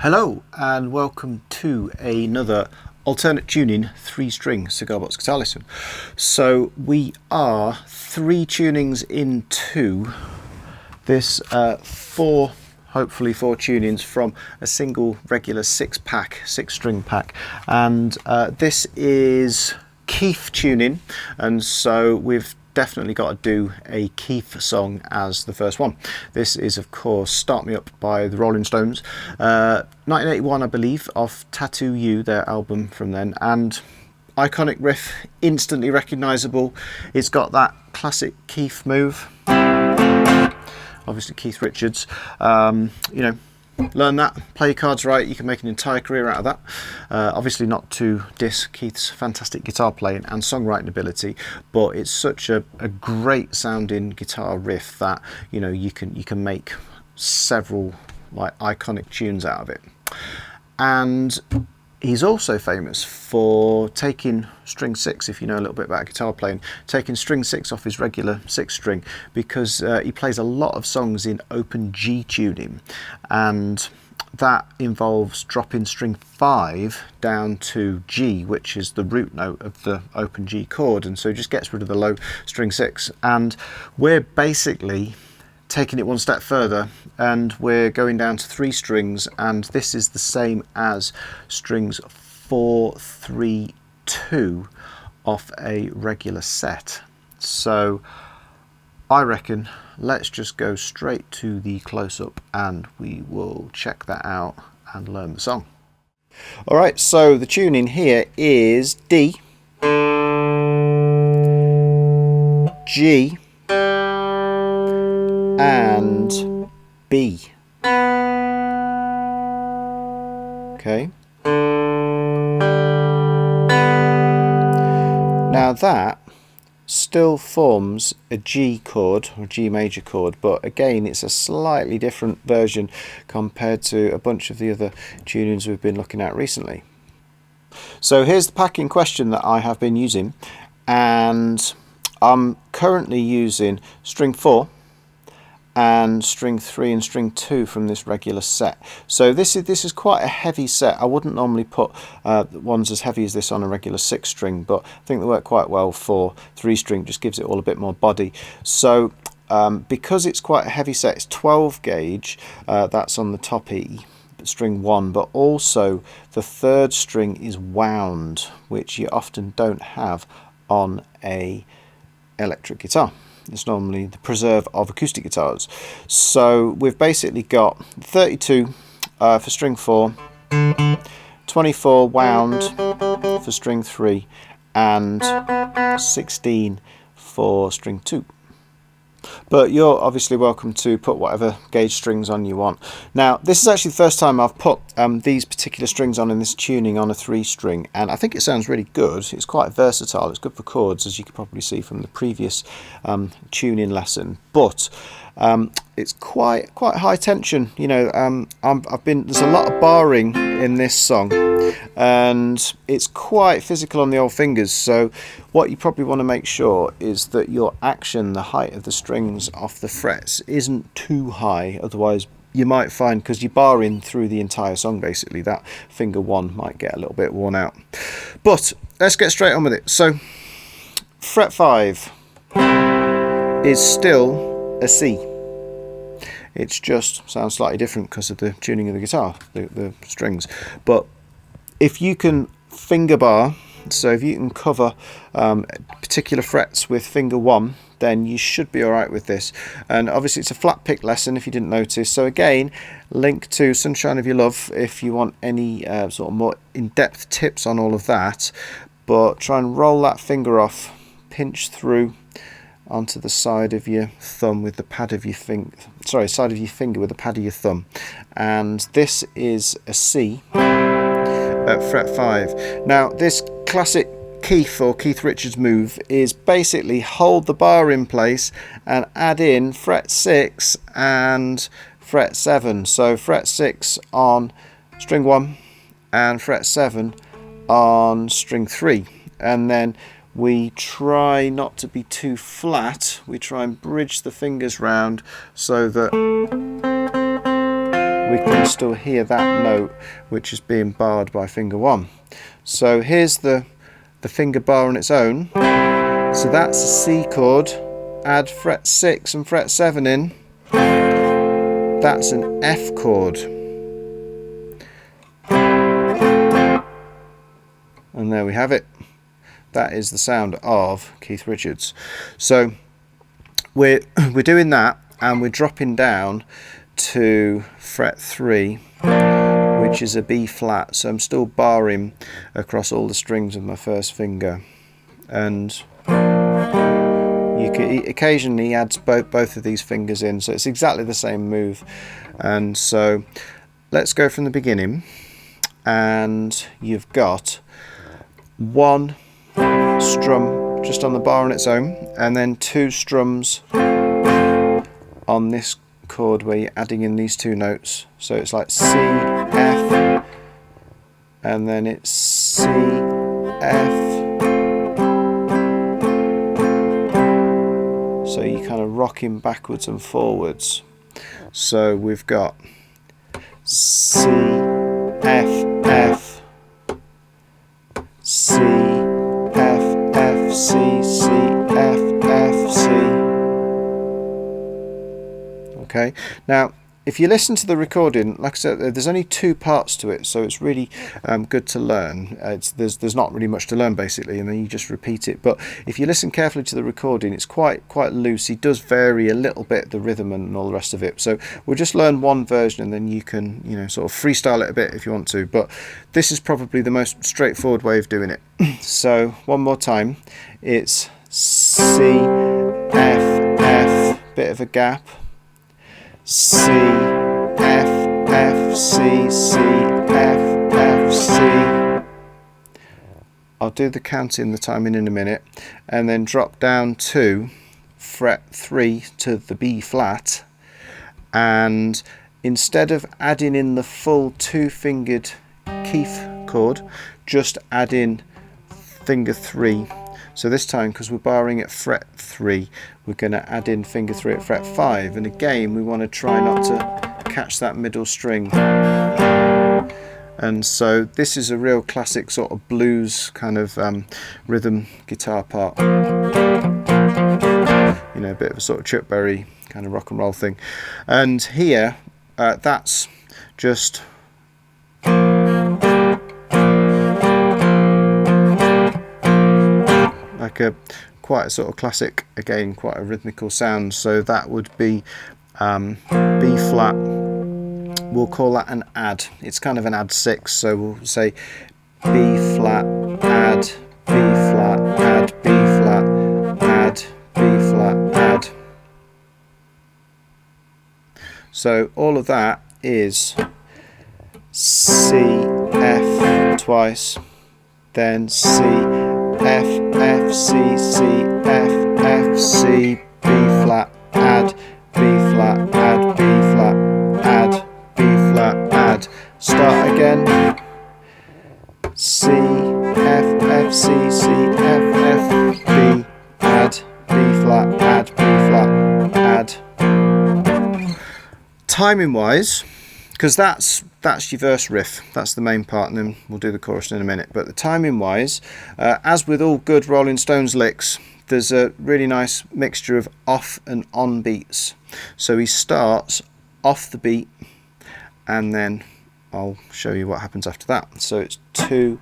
Hello and welcome to another alternate tuning 3-string cigar box guitar lesson. So we are 3 tunings into this hopefully four tunings from a single regular 6-string pack, and this is Keef tuning, and so we've definitely got to do a Keef song as the first one. This is of course Start Me Up by the Rolling Stones, 1981 I believe, off Tattoo You, their album from then, and iconic riff, instantly recognisable. It's got that classic Keef move, obviously Keith Richards. Learn that, play your cards right, you can make an entire career out of that. Obviously not to diss Keith's fantastic guitar playing and songwriting ability, but it's such a great sounding guitar riff that you can make several like iconic tunes out of it. And he's also famous for taking string 6, if you know a little bit about guitar playing, taking string 6 off his regular 6-string, because he plays a lot of songs in open G tuning, and that involves dropping string 5 down to G, which is the root note of the open G chord, and so it just gets rid of the low string 6. And we're basically taking it one step further, and we're going down to 3 strings, and this is the same as strings 4, 3, 2 off a regular set. So I reckon let's just go straight to the close-up and we will check that out and learn the song. Alright, so the tuning here is D, G, and B. Okay. Now that still forms a G chord, or G major chord, but again it's a slightly different version compared to a bunch of the other tunings we've been looking at recently. So here's the pack in question that I have been using, and I'm currently using string 4 and string 3 and string 2 from this regular set. So this is quite a heavy set. I wouldn't normally put ones as heavy as this on a regular 6-string, but I think they work quite well for 3-string, just gives it all a bit more body. So because it's quite a heavy set, it's 12 gauge, that's on the top E, string 1, but also the 3rd string is wound, which you often don't have on a electric guitar. It's normally the preserve of acoustic guitars. So we've basically got 32 for string 4, 24 wound for string 3, and 16 for string 2. But you're obviously welcome to put whatever gauge strings on you want. Now this is actually the first time I've put these particular strings on in this tuning on a 3-string, and I think it sounds really good. It's quite versatile, it's good for chords, as you can probably see from the previous tuning lesson, but it's quite high tension. There's a lot of barring in this song, and it's quite physical on the old fingers. So what you probably want to make sure is that your action, the height of the strings off the frets, isn't too high, otherwise you might find, because you're barring through the entire song basically, that finger 1 might get a little bit worn out. But let's get straight on with it. So fret 5 is still a C. It's just sounds slightly different because of the tuning of the guitar, the strings. But if you can finger bar, so if you can cover particular frets with finger 1, then you should be alright with this. And obviously it's a flat pick lesson if you didn't notice. So again, link to Sunshine of Your Love if you want any sort of more in-depth tips on all of that. But try and roll that finger off, pinch through onto the side of your thumb with the pad of your side of your finger with the pad of your thumb. And this is a C at fret 5. Now this classic Keef or Keith Richards move is basically hold the bar in place and add in fret 6 and fret 7. So fret 6 on string 1 and fret 7 on string 3, and then we try not to be too flat. We try and bridge the fingers round so that we can still hear that note which is being barred by finger 1. So here's the finger bar on its own. So that's a C chord, add fret 6 and fret 7 in, that's an F chord. And there we have it. That is the sound of Keith Richards. So we're doing that, and we're dropping down to fret 3, which is a B flat. So I'm still barring across all the strings of my first finger, and you can occasionally he adds both of these fingers in, so it's exactly the same move. And so let's go from the beginning, and you've got 1 strum just on the bar on its own, and then 2 strums on this chord where you're adding in these 2 notes. So it's like C, F, and then it's C, F. So you're kind of rocking backwards and forwards. So we've got C, F, F, C, F, F, C, C, F, F, C. Okay, now if you listen to the recording, like I said, there's only 2 parts to it, so it's really good to learn. There's not really much to learn basically, and then you just repeat it. But if you listen carefully to the recording, it's quite loose. He does vary a little bit the rhythm and all the rest of it. So we'll just learn one version, and then you can sort of freestyle it a bit if you want to. But this is probably the most straightforward way of doing it. So one more time, it's C, F, F, bit of a gap. C, F, F, C, C, F, F, C. I'll do the counting, the timing in a minute, and then drop down to fret 3 to the B flat, and instead of adding in the full 2-fingered Keef chord, just add in finger 3. So this time, because we're barring at fret 3, we're going to add in finger 3 at fret 5, and again we want to try not to catch that middle string. And so this is a real classic sort of blues kind of rhythm guitar part, a bit of a sort of Chuck Berry kind of rock and roll thing. And here that's just like quite a sort of classic, again quite a rhythmical sound. So that would be B flat. We'll call that an add. It's kind of an add 6. So we'll say B flat, add, B flat, add, B flat, add, B flat, add. So all of that is C, F twice, then C, F, F, C, C, F, F, C, B flat, add, B flat, add, B flat, add, B flat, add. Start again. C, F, F, C, C, F, F, B, add, B flat, add, B flat, add. Timing wise, because that's your verse riff, that's the main part, and then we'll do the chorus in a minute. But the timing wise, as with all good Rolling Stones licks, there's a really nice mixture of off and on beats. So he starts off the beat, and then I'll show you what happens after that. So it's 2,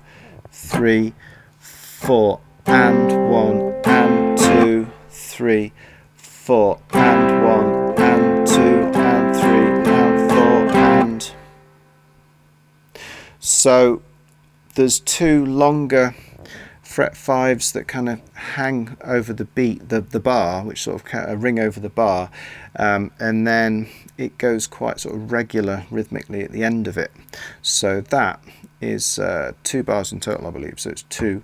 3, 4, and 1, and 2, 3, 4, and 1, and 2, and 3, and 4, and. So there's 2 longer fret 5s that kind of hang over the beat, the bar, which sort of ring over the bar, and then it goes quite sort of regular rhythmically at the end of it. So that is 2 bars in total, I believe. So it's 2,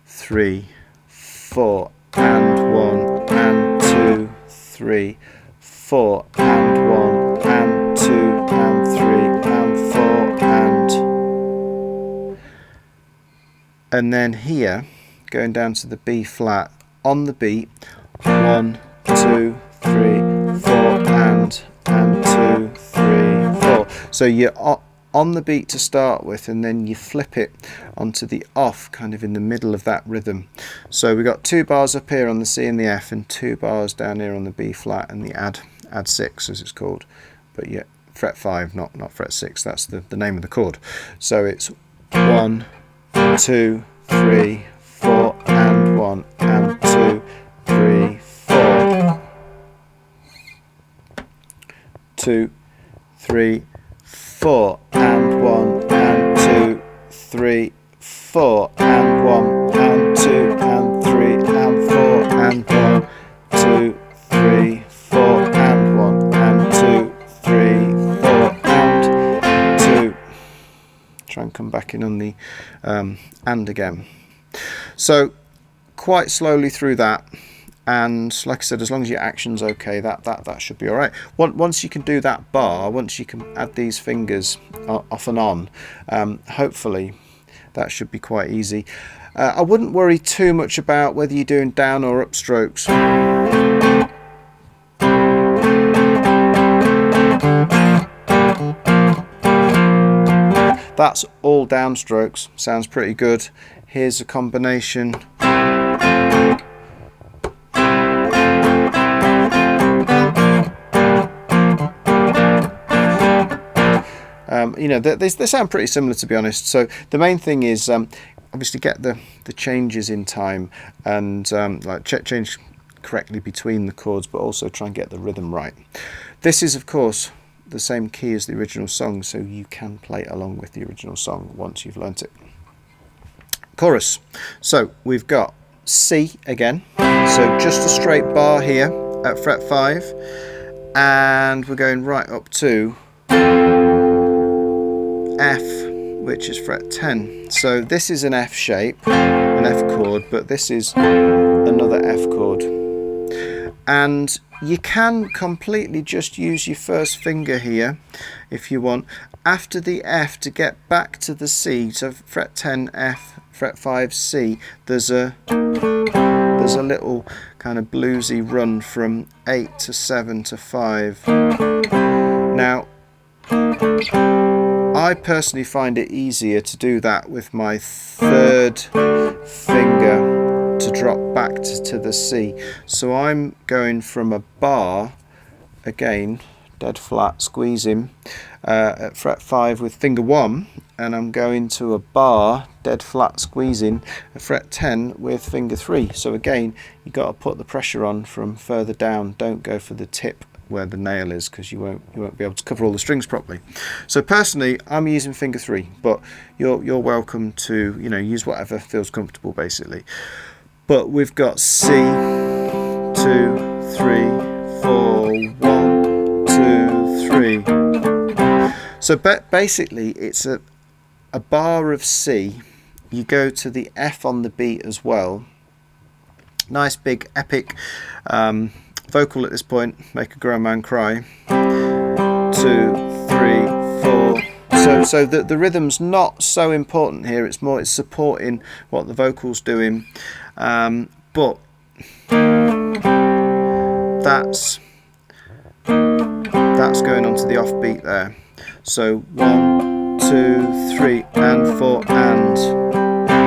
3, 4, and 1, and 2, 3, 4, and 1, and 2, and 3, and 4, and then here, going down to the B flat, on the beat, 1, 2, 3, 4, and 2, 3, 4. So you're on the beat to start with, and then you flip it onto the off kind of in the middle of that rhythm. So we've got 2 bars up here on the C and the F, and 2 bars down here on the B flat and the add 6 as it's called, but yeah, fret 5, not fret 6, that's the name of the chord. So it's 1, 2, 3, 4, and 1, and 2, 3, 4, 2, 3, 4, and 1, and 2, 3, 4, and 1, and 2, and 3, and 4, and 1, 2, 3, 4, and 1, and 2, 3, 4, and 2. Try and come back in on the and again. So quite slowly through that. And like I said, as long as your action's okay, that should be all right. Once you can do that bar, once you can add these fingers off and on, hopefully that should be quite easy. I wouldn't worry too much about whether you're doing down or up strokes. That's all down strokes, sounds pretty good. Here's a combination. You know, they sound pretty similar, to be honest. So the main thing is obviously get the changes in time, and like change correctly between the chords, but also try and get the rhythm right. This is of course the same key as the original song, so you can play along with the original song once you've learnt it. Chorus. So we've got C again, so just a straight bar here at fret 5, and we're going right up to F, which is fret 10. So this is an F shape, an F chord, but this is another F chord. And you can completely just use your first finger here if you want after the F to get back to the C. So fret 10 F, fret 5 C, there's a little kind of bluesy run from 8 to 7 to 5. Now I personally find it easier to do that with my 3rd finger to drop back to the C. So I'm going from a bar, again, dead flat, squeezing, at fret 5 with finger 1, and I'm going to a bar, dead flat, squeezing, at fret 10 with finger 3. So again, you've got to put the pressure on from further down. Don't go for the tip where the nail is, because you won't be able to cover all the strings properly. So personally, I'm using finger 3, but you're welcome to, you know, use whatever feels comfortable basically. But we've got C, 2, 3, 4, 1, 2, 3. So basically it's a bar of C. You go to the F on the beat as well. Nice big epic vocal at this point, make a grown man cry. 2, 3, 4. So the rhythm's not so important here. It's supporting what the vocal's doing, but that's going on to the offbeat there. So 1, 2, 3, and 4, and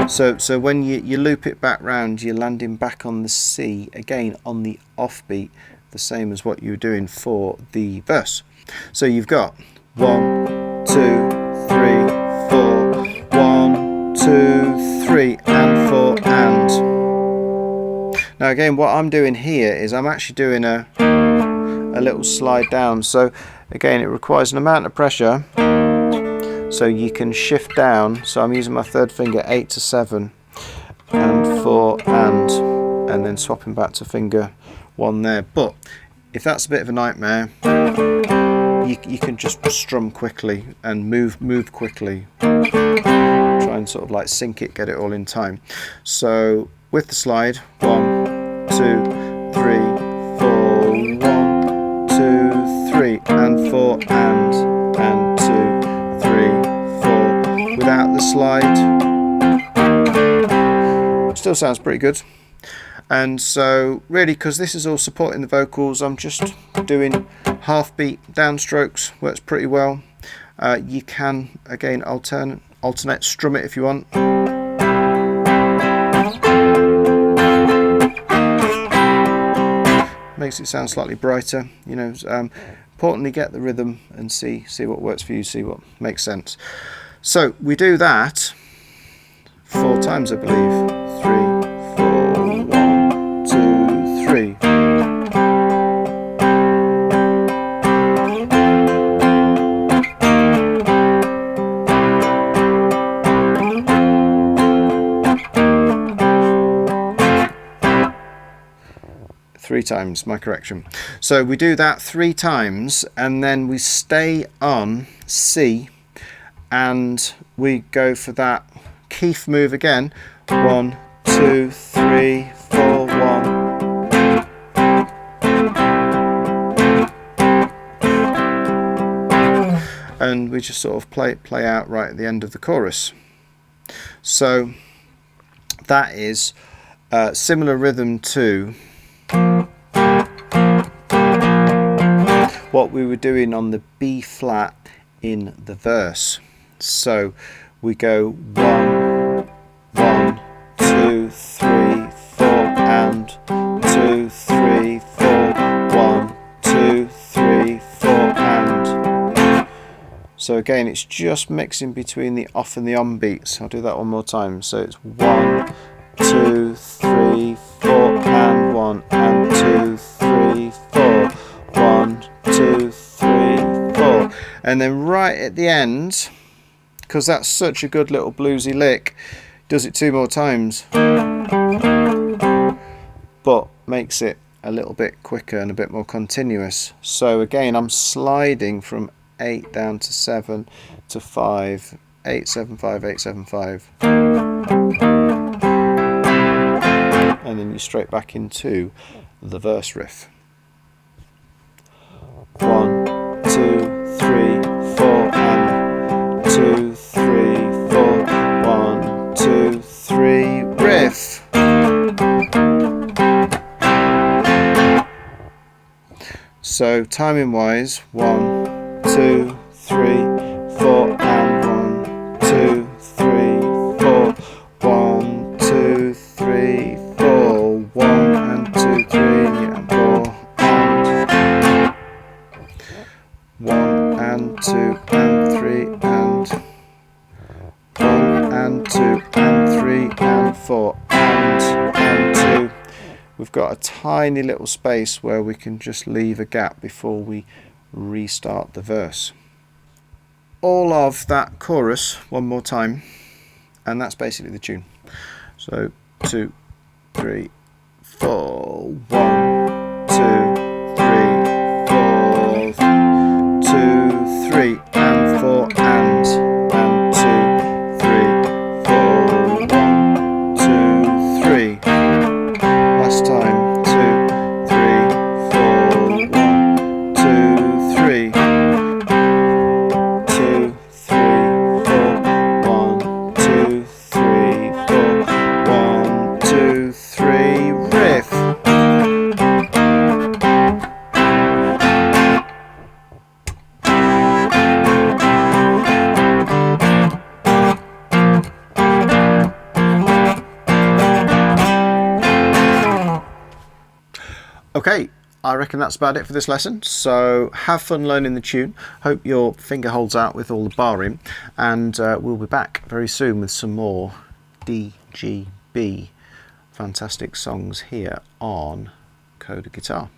so when you loop it back round, you're landing back on the C again on the offbeat, the same as what you were doing for the verse. So you've got 1, 2, 3, 4, 1, 2, 3, and 4, and. Now again, what I'm doing here is I'm actually doing a little slide down. So again, it requires an amount of pressure, so you can shift down. So I'm using my 3rd finger, 8 to 7, and 4, and then swapping back to finger 1 there. But if that's a bit of a nightmare, you can just strum quickly and move quickly. Try and sort of like sync it, get it all in time. So with the slide, 1, 2, 3, 4, 1, 2, 3, and 4, and 2, 3, 4. Without the slide, still sounds pretty good. And so really, because this is all supporting the vocals, I'm just doing half beat downstrokes works pretty well. You can again alternate strum it if you want. Makes it sound slightly brighter, you know. Importantly, get the rhythm and see what works for you, see what makes sense. So we do that 4 times, I believe. 3, 4, 1, 2, 3. Three times, my correction. So we do that 3 times, and then we stay on C, and we go for that Keef move again. 1, 2, 3, 4, 1. And we just sort of play out right at the end of the chorus. So that is similar rhythm to what we were doing on the B flat in the verse. So we go 1, 1, 2, 3, 4, and 2, 3, 4, 1, 2, 3, 4, and. So again, it's just mixing between the off and the on beats. I'll do that one more time. So it's 1, 2, 3, 4, and 1, and 2, 3, 4, 1, 2, 3, 4. And then right at the end, because that's such a good little bluesy lick, does it 2 more times, but makes it a little bit quicker and a bit more continuous. So again, I'm sliding from 8 down to 7 to 5, 8, 7, 5, 8, 7, 5. And then you're straight back into the verse riff. 1, 2, 3, 4, and 2, 3, 4, 1, 2, 3, riff. So timing wise, 1, 2, 3, 4, and 1, 2, 3, 4, 1, 2, 3, 4, 1, and 2, 3, and 4, and 1, and 2, and 3, and 1, and 2, and 3, and 4, and 2. We've got a tiny little space where we can just leave a gap before we restart the verse. All of that chorus one more time, and that's basically the tune. So 2, 3, 4, 1, 2, 3, 4, 2, 3, and 4, and 2, 3, 4, 1, 2, 3. Last time, 2, 3, 4, 1, 2, 3. 2, 3, 4, 1, 2, 3, 4, 1, 2, 3, riff. Okay, I reckon that's about it for this lesson. So have fun learning the tune. Hope your finger holds out with all the barring, and we'll be back very soon with some more DGB fantastic songs here on Coda Guitar.